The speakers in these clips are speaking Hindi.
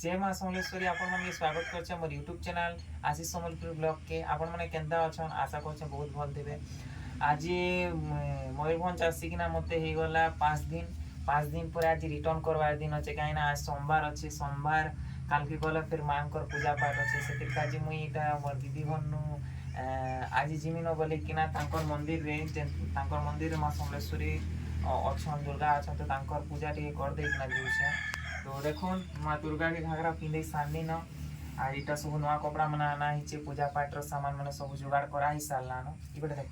जय माँ समलेश्वरी आपण मन स्वागत करछे मोर यूट्यूब चैनल आशीष समलपुर ब्लॉग के। आपण माने केंदा अछन आशा करछे बहुत भल देबे। आज मयूरभंज आसिकिना मते हे गला 5 दिन पर आज रिटर्न करवार दिन अच्छे कहीं आज सोमवार अच्छे सोमवार काल के गला फिर माँ पूजा पाठ अच्छे से काजी मुई इटा मोर दीदी बन्नु आज जिमी न बोले किना तांकर मंदिर रे माँ समलेश्वरी अच्छन दुर्गा अच्छन तो तांकर पूजा टे कर दे किना जुछे। तो देखो माँ दुर्गा के घाघरा पिंधे सामने न आज इटा सब नवा कपड़ा मना आना हिचे पूजा पाठ रो सामान माने सब जुगाड़ करा ही सारला न इबे देखो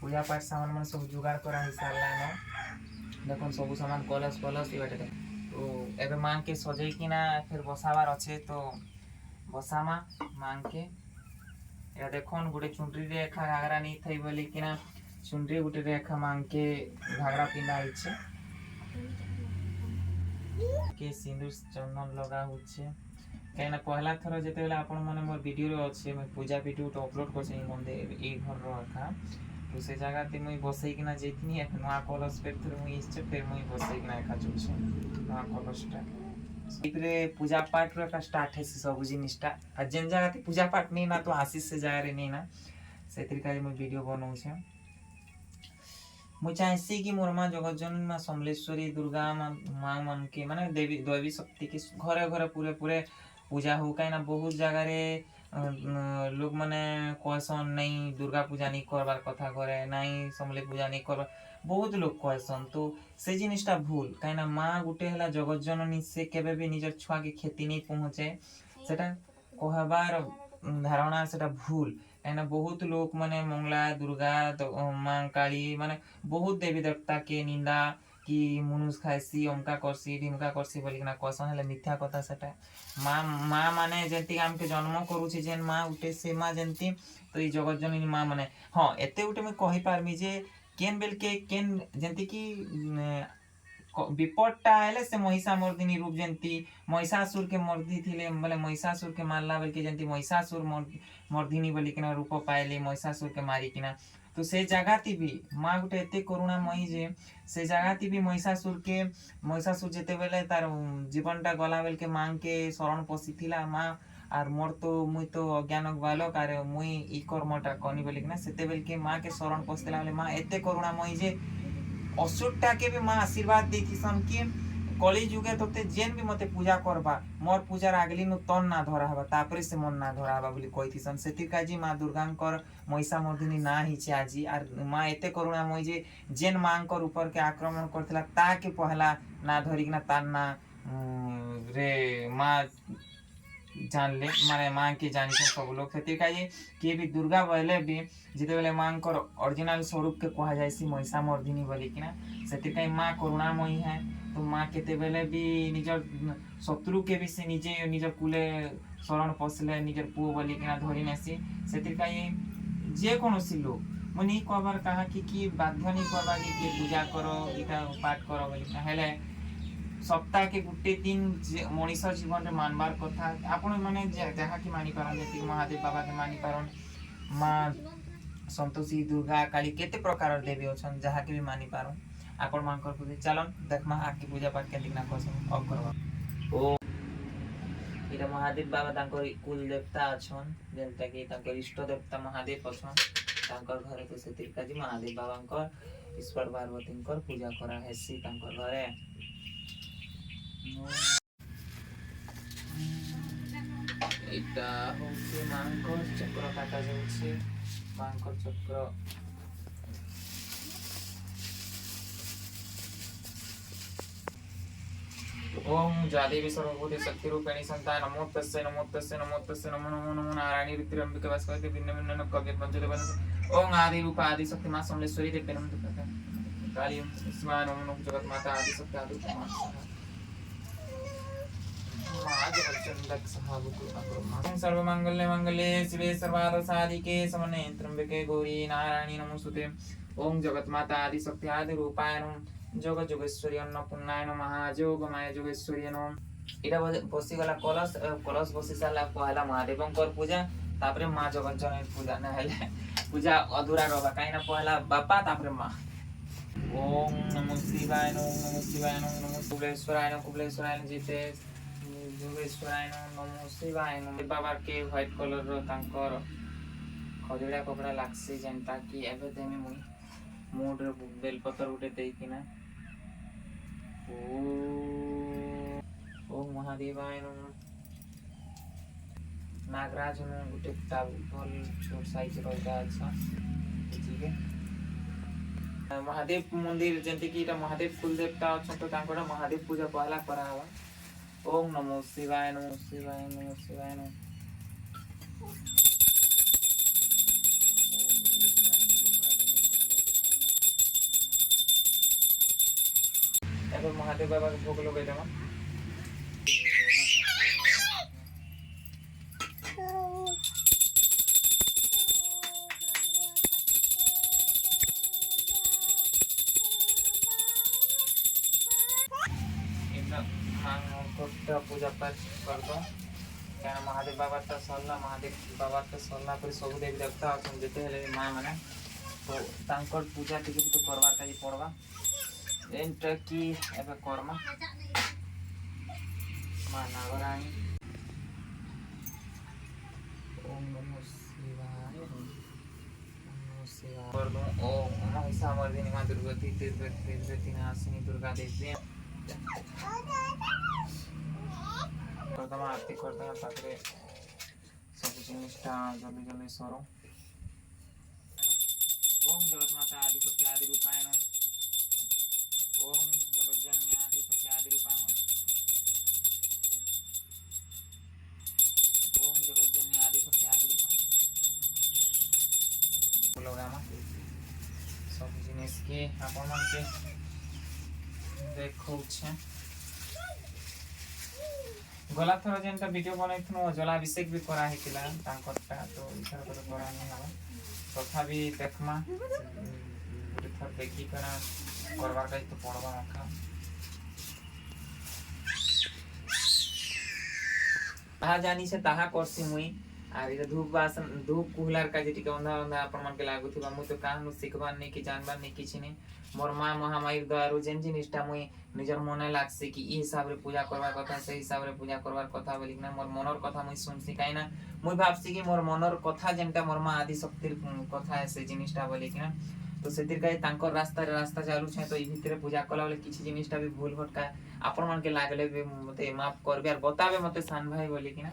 पूजा पाठ सामान माने सब जुगाड़ करा ही सारला न देखो सब सामान कलश इबे देखो। तो एबे मां के सजै किना फिर बसावार अच्छे तो बसामा मां के या देखो गोटे चुंडरी रेखा घाघरा नहीं थई बोली किना चुंडरी गोटे रेखा मां के घाघरा पिंधा हिचे के सिंदूर चंदन लगा होचे कहीं पहला थर जिते आपण माने मोर वीडियो रे अच्छे मैं पूजा वीडियो तो अपलोड करछी मंदिर ए घर रो का तो से जगह ते मुई बसई किना जेथिनी एक नवा कलश पे फिर मुई इससे फिर मुई बसई किना एका जुछे नवा कलशटा इपरे पूजा पाठ रो का स्टार्ट है सब जिनिसटा आ जेन जगह ते पूजा पाठ नहीं ना तो आशीष से जाय रे नहीं ना से तरीका मुई वीडियो बनाऊ छे। मुझे चाहसी कि मोर माँ जगत जननी माँ समलेश्वरी दुर्गा माँ मन के माने देवी दैवी शक्ति के घरे घरे पूरे पूरे पूजा हो कहीं बहुत जगह रे लोग माने कहसन नहीं दुर्गा पूजा नहीं करबार कथा करे नहीं समले पूजा नहीं करबार बहुत लोग कहसन तो से जिनिसटा भूल कहीं माँ गुटे हला जगत जननी से केबे भी निजर छुआ के खेती नहीं पहुँचे सेटा कहबार धारणा सेटा भूल कहीं बहुत लोग माने मंगला दुर्गा तो माँ काली माने बहुत देवी देवता के निंदा कि मुनुष खाइसी अमका करसी ढिमका करसी बोली किना कहसन हेले मिथ्या कथा सेटा माँ माने जेंती हमके जन्म करूची जेन माँ उठे से माँ जेंती तो ई जगत जननी माँ माने हाँ एते उठे मैं कहि पारमी जे केन बेल के केन जेंती की विपदटा आले से महिषामर्दिनी रूप जेंती महिषासुर के मर्दी थिले बोले महिषासुर के मारला बोल के जेंती महिषासुर मर्दिनी बोली किना रूप पाइले महिषासुर के मारी किना तो से जगह ती भी माँ गुटे एते करुणामयी जे से जगह ती भी महिषासुर जेते बेले तार जीवनटा गला बेल के माँ के शरण पशिथिला माँ आर मोर तो मुई तो अज्ञान बालक आर मुई ई कर्मटा कनी बोली किना सेते बेल के माँ के शरण पशिथिला बोले माँ एते करुणामयी जे असुरटा के भी माँ आशीर्वाद देथिसन कि कली जुगे तोते जेन भी मते पूजा करबा मोर पूजार आगली नु तन ना धरा हबा तापरे से मन ना धरा हबा बोली कहिथिसन सेति काजी माँ दुर्गांकर महिषामर्दिनी ना हिचे आजी आर माँ एते करुणामयी जे जेन मांकर ऊपर के आक्रमण करथिला ता के पहला ना धरिकना तान ना रे माँ जानले माने माँ के जानी सब लोग सेति काजी के भी दुर्गा बोले भी जिते बेले माँ को ओरिजिनल स्वरूप के कहा जायसी महिषामर्दिनी बोली किना सेति काई माँ करुणामयी है तो माँ केते बेले भी निजर शत्रु के भी से निजे निजर कुले शरण पसले निजर पुओ बोली किना धरि नेसी सेति काई जे कोनोसी लोग मनी कहबार कहा कि बाध्य नहीं करबा कि पूजा करो इटा पाठ करो बोली किना हेले सप्ताह के गुटे दिन मनीष जीवन रे मानबार कथा आपण माने जहा कि मानी पारन जेति महादेव बाबा के मानी पारन माँ संतोषी दुर्गा काली केते प्रकार देवी अछन जहा के भी मानी पारन आपण मानकर पूजा चलन देखमा आके पूजा पाठ के दिना करसन अब करबा ओ इटा महादेव बाबा तांकर कुल देवता अछन जेंता कि तांकर इष्ट देवता महादेव अछन तांकर घरे तो से तिरकाजी महादेव बाबांकर ईश्वर पार्वतींकर पूजा करा हेसी तांकर घरे इटा होचे मांकर चक्र काटा जाउछे मांकर चक्र ओम जादेवी सर्वभूते शक्ति रूपिणी संता नमो तस्यै नमो तस्यै नमो तस्यै नमो नमो नमो नारायणी रुद्रंबिके वासवते भिन्न भिन्न कव्य पंचले बन ओम आदि रूप आदि शक्ति मां समलेश्वरी देवी नमः काली शिवा नमो नमो जगत माता आदि शक्ति आदि मां सर्वमंगल्य मंगले शिवे सर्वार्थ साधिके शरण्ये त्र्यंबके गौरी नारायणी नमोस्तुते ओम जगत माता आदि शक्ति आदि रूपाय नमः जगत जोगेश्वरी अन्नपूर्णाय नमः जोगमाय जोगेश्वरी नमः इटा बसी गला कलश बसी साला पहला महादेवंकर पूजा तापरे माँ जगत जननी पूजा ना हेले पूजा अधूरा रहबा काइना पहला बापा तापरे माँ ओम नमो शिवाय ओम नमो शिवाय ओम नमो कुबलेश्वराय जीते ଯୋଗେଶ୍ୱରାୟ ନମଃ ଶିବାୟ ନମଃ ବାବା के व्हाइट कलर रो तांकर खजड़ा कपड़ा लागसी जेनता कि एबे देमी मुई मूड रे बेल पत्र उठे देकिना ओ ओम महादेवाय नमः नागराज नु गुटे भल छोट साइज रहता अच्छा ठीक है महादेव मंदिर जेंति कि इटा महादेव कुल देवता अच्छा तो तांकोडा महादेव पूजा पहला करा हवा ओम नमो शिवाय नमो शिवाय नमो शिवाय नमो एबे महादेव बाबा के भोग लगे देमा पूजा पाठ कर दो क्या महादेव बाबा तो सरला महादेव बाबा तो सरला पर सब देवी देवता अछन जते हेले मां माने तो तांकर पूजा टिके तो करवा काई पड़वा एंटा की एबे कर्मा मां नागराणी ओम नमो शिवाय कर दूं ओम महिषामर्दिनी मां दुर्गति तिरवती नाशिनी दुर्गा देवी प्रथम आरती करते हैं ताकि सब जिनिसटा जल्दी जल्दी सरो ओम जगत माता आदि शक्ति आदि रूपाय नमः ओम जगत जननी आदि शक्ति आदि रूपाय नमः ओम जगत जननी आदि शक्ति आदि रूपाय बोलोगामा सब जिनिस के आपण मन के देखौ छे गला थर जेनटा वीडियो बनाइथनु जलाभिषेक भी करा हेतिला तांकरटा तो इथर कर करा नै हवा तथापि देखमा गुटे थर देखि करा करबार काई तो पड़वा रखा ताहा जानी से ताहा करसी मुई आर इधर धूप बासन धूप कुहलार का जेटी अंधा अंधा अपन मन के लागुथिबा मु तो काहनु सिखबार नै कि जानबार नै किछि नै मोर मां महामाई द्वारा जेन जिनिसटा मुई निजर मने लागसे कि ई हिसाब रे पूजा करबार कथा से हिसाब रे पूजा करबार कथा बोली ना मोर मनर कथा मुई सुनसी काई ना मुई भाबसी कि मोर मनर कथा जेनटा मोर मां आदि शक्तिर कथा है से जिनिसटा बोली कि ना तो सेतिर काई तांकर रास्ता चालू छे तो ई भितरे पूजा कला बोले किछि जिनिसटा भी भूल भटका अपन मन के लागले भी मते माफ करबे और बताबे मते सान भाई बोली कि ना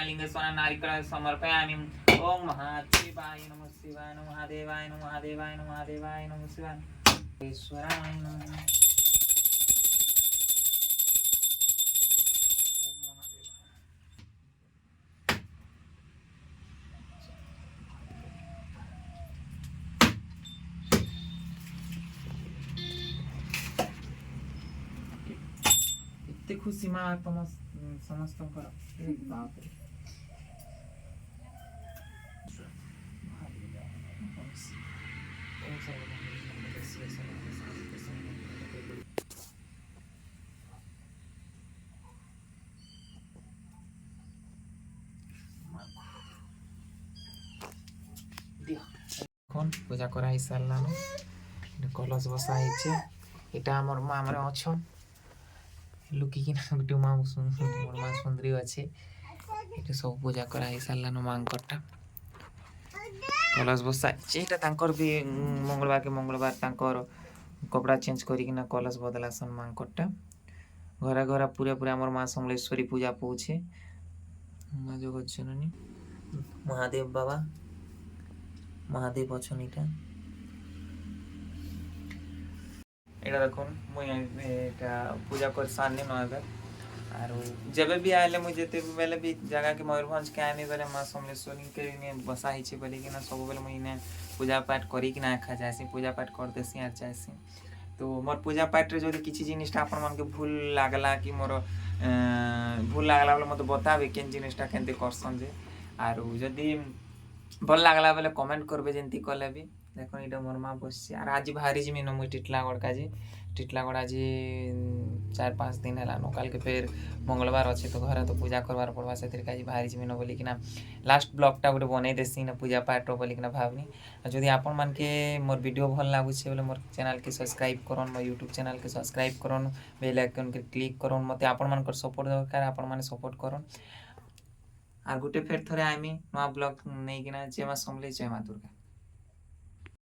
लिंगेश्वर नारिकल समर्पयामि ओम महादेवाय नमः शिवाय नमः महादेवाय नमः महादेवाय नमः महादेवाय नमः शिवाय ईश्वराय नमः ଏତେ ଖୁସି ମା ତମ ସମସ୍ତଙ୍କର ବାପରେ पूजा करा ही सारलान कलश बसा ହେଇଛେ ଏଟା ଆମର ମା ଆମର ଅଛନ୍ ଲୁକିକିନା ଗୋଟେ ମା ମୋର ମା ସୁନ୍ଦରୀ ଅଛି ଏଟା ସବୁ ପୂଜା କରା ହେଇ ସାରଲାନ ମାଙ୍କରଟା କଲଶ ବସା ହେଇଛେ ଏଟା ତାଙ୍କର ବି ମଙ୍ଗଳବାର के ମଙ୍ଗଳବାର ତାଙ୍କର कपड़ा चेंज करिकिना कलश बदलासन मांकरटा घरा घरा पूरा पूरा हमर मां समलेश्वरी पूजा पहुँचे मां जगत जननी महादेव बाबा महादेव अछन इटा एटा देखुन मुई एटा पूजा कर सारने न एबे आरो जेबे भी आले मुई जेते बेले भी जगह के मयूरभंज के आने बेले मां समलेश्वरी के ने बसा हिचे बोली कि ना सब बेले मुई ने पूजा पाठ करी कि ना खा जासी पूजा पाठ कर देसी आ जासी तो मोर पूजा पाठ रे जदी किछि जिनिसटा आपन मन के भूल लागला कि मोर भूल लागला बोले मते बताबे केन जिनिसटा केनते करसन जे आरो जदी भल लागला बेले कमेंट करबे जेंती कले भी देखो इटा मोर मां बसछि आर आज भारी जिमी न मुई टिटलागढ़ काजी टिटलागढ़ आज 4-5 दिन हला न काल के फेर मंगलवार अछि तो घर तो पूजा करबार पड़वा सेतिर काजी भारी जिमी न बोली कि ना लास्ट ब्लॉग टा गुटे बनै देसी ना पूजा पाठ रो बोली कि ना भावनी जदी आपन मन के मोर वीडियो भल लागु छे बोले मोर चैनल के सब्सक्राइब करन मोर YouTube चैनल के सब्सक्राइब करन बेल आइकन के क्लिक करन मते आपन मन कर सपोर्ट दरकार आपन माने सपोर्ट करन आर गुटे फेर थरे आइमी नवा ब्लॉग नै कि ना जय मां समले जय मां दुर्गा।